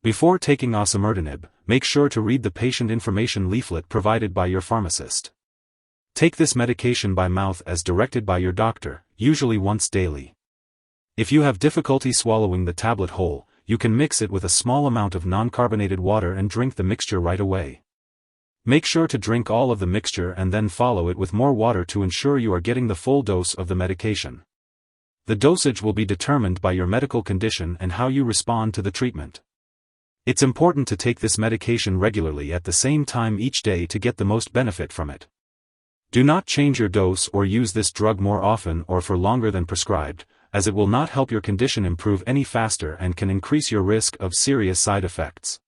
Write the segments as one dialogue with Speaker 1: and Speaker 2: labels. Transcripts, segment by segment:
Speaker 1: Before taking osimertinib, make sure to read the patient information leaflet provided by your pharmacist. Take this medication by mouth as directed by your doctor, usually once daily. If you have difficulty swallowing the tablet whole, you can mix it with a small amount of non-carbonated water and drink the mixture right away. Make sure to drink all of the mixture and then follow it with more water to ensure you are getting the full dose of the medication. The dosage will be determined by your medical condition and how you respond to the treatment. It's important to take this medication regularly at the same time each day to get the most benefit from it. Do not change your dose or use this drug more often or for longer than prescribed, as it will not help your condition improve any faster and can increase your risk of serious side effects.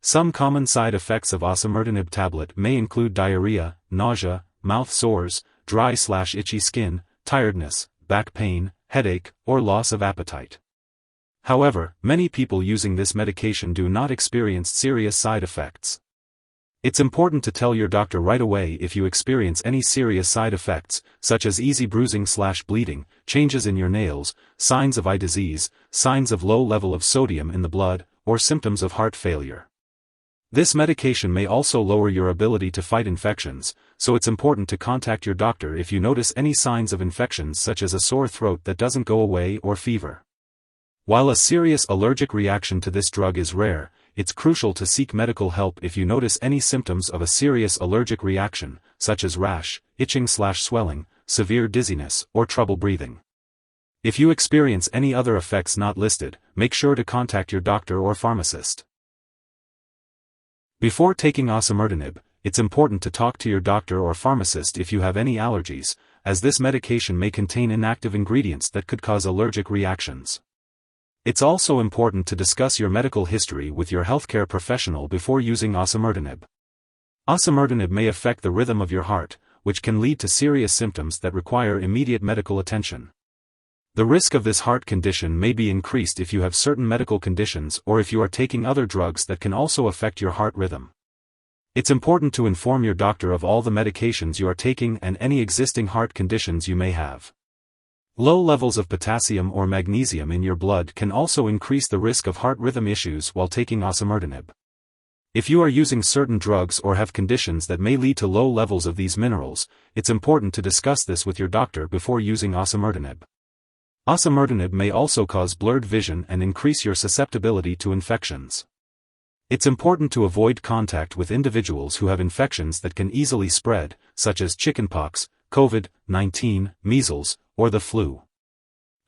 Speaker 1: Some common side effects of osimertinib tablet may include diarrhea, nausea, mouth sores, dry/itchy skin, tiredness, back pain, headache, or loss of appetite. However, many people using this medication do not experience serious side effects. It's important to tell your doctor right away if you experience any serious side effects, such as easy bruising/bleeding, changes in your nails, signs of eye disease, signs of low level of sodium in the blood, or symptoms of heart failure. This medication may also lower your ability to fight infections, so it's important to contact your doctor if you notice any signs of infections such as a sore throat that doesn't go away or fever. While a serious allergic reaction to this drug is rare, it's crucial to seek medical help if you notice any symptoms of a serious allergic reaction, such as rash, itching/swelling, severe dizziness, or trouble breathing. If you experience any other effects not listed, make sure to contact your doctor or pharmacist. Before taking osimertinib, it's important to talk to your doctor or pharmacist if you have any allergies, as this medication may contain inactive ingredients that could cause allergic reactions. It's also important to discuss your medical history with your healthcare professional before using osimertinib. Osimertinib may affect the rhythm of your heart, which can lead to serious symptoms that require immediate medical attention. The risk of this heart condition may be increased if you have certain medical conditions or if you are taking other drugs that can also affect your heart rhythm. It's important to inform your doctor of all the medications you are taking and any existing heart conditions you may have. Low levels of potassium or magnesium in your blood can also increase the risk of heart rhythm issues while taking osimertinib. If you are using certain drugs or have conditions that may lead to low levels of these minerals, it's important to discuss this with your doctor before using osimertinib. Osimertinib may also cause blurred vision and increase your susceptibility to infections. It's important to avoid contact with individuals who have infections that can easily spread, such as chickenpox, COVID-19, measles, or the flu.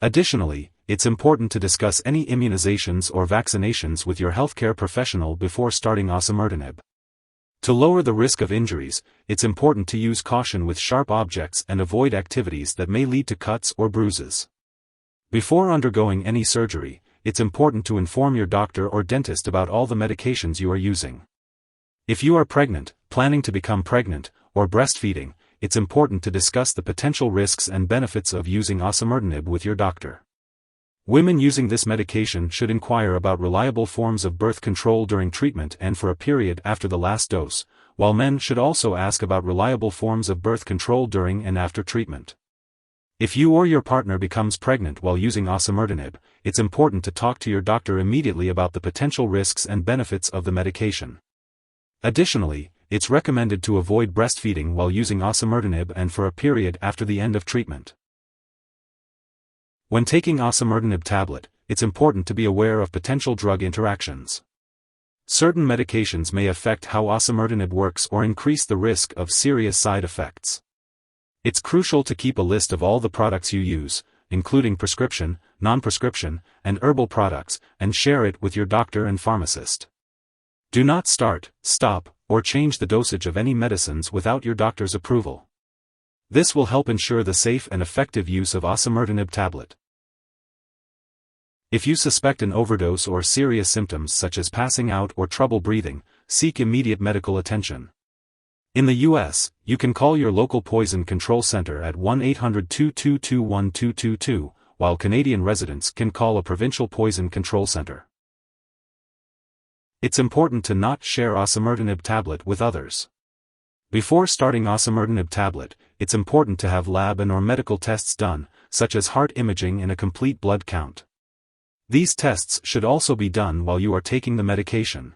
Speaker 1: Additionally, it's important to discuss any immunizations or vaccinations with your healthcare professional before starting osimertinib. To lower the risk of injuries, it's important to use caution with sharp objects and avoid activities that may lead to cuts or bruises. Before undergoing any surgery, it's important to inform your doctor or dentist about all the medications you are using. If you are pregnant, planning to become pregnant, or breastfeeding, it's important to discuss the potential risks and benefits of using osimertinib with your doctor. Women using this medication should inquire about reliable forms of birth control during treatment and for a period after the last dose, while men should also ask about reliable forms of birth control during and after treatment. If you or your partner becomes pregnant while using osimertinib, it's important to talk to your doctor immediately about the potential risks and benefits of the medication. Additionally, it's recommended to avoid breastfeeding while using osimertinib and for a period after the end of treatment. When taking osimertinib tablet, it's important to be aware of potential drug interactions. Certain medications may affect how osimertinib works or increase the risk of serious side effects. It's crucial to keep a list of all the products you use, including prescription, non-prescription, and herbal products, and share it with your doctor and pharmacist. Do not start, stop, or change the dosage of any medicines without your doctor's approval. This will help ensure the safe and effective use of osimertinib tablet. If you suspect an overdose or serious symptoms such as passing out or trouble breathing, seek immediate medical attention. In the U.S., you can call your local poison control center at 1-800-222-1222, while Canadian residents can call a provincial poison control center. It's important to not share osimertinib tablet with others. Before starting osimertinib tablet, it's important to have lab and/or medical tests done, such as heart imaging and a complete blood count. These tests should also be done while you are taking the medication.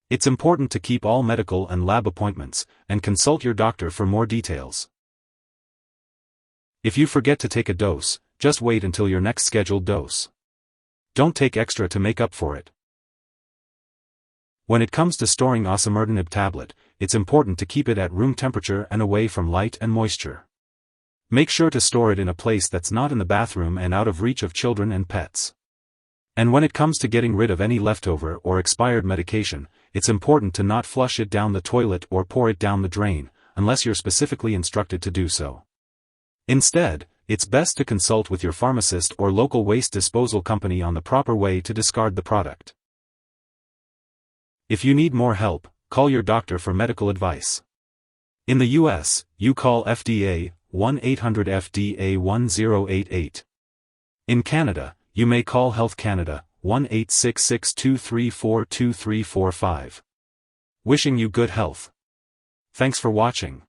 Speaker 1: It's important to keep all medical and lab appointments, and consult your doctor for more details. If you forget to take a dose, just wait until your next scheduled dose. Don't take extra to make up for it. When it comes to storing osimertinib tablet, it's important to keep it at room temperature and away from light and moisture. Make sure to store it in a place that's not in the bathroom and out of reach of children and pets. And when it comes to getting rid of any leftover or expired medication, it's important to not flush it down the toilet or pour it down the drain, unless you're specifically instructed to do so. Instead, it's best to consult with your pharmacist or local waste disposal company on the proper way to discard the product. If you need more help, call your doctor for medical advice. In the US, you call FDA 1-800-FDA-1088. In Canada, you may call Health Canada 1-866-234-2345. Wishing you good health. Thanks for watching.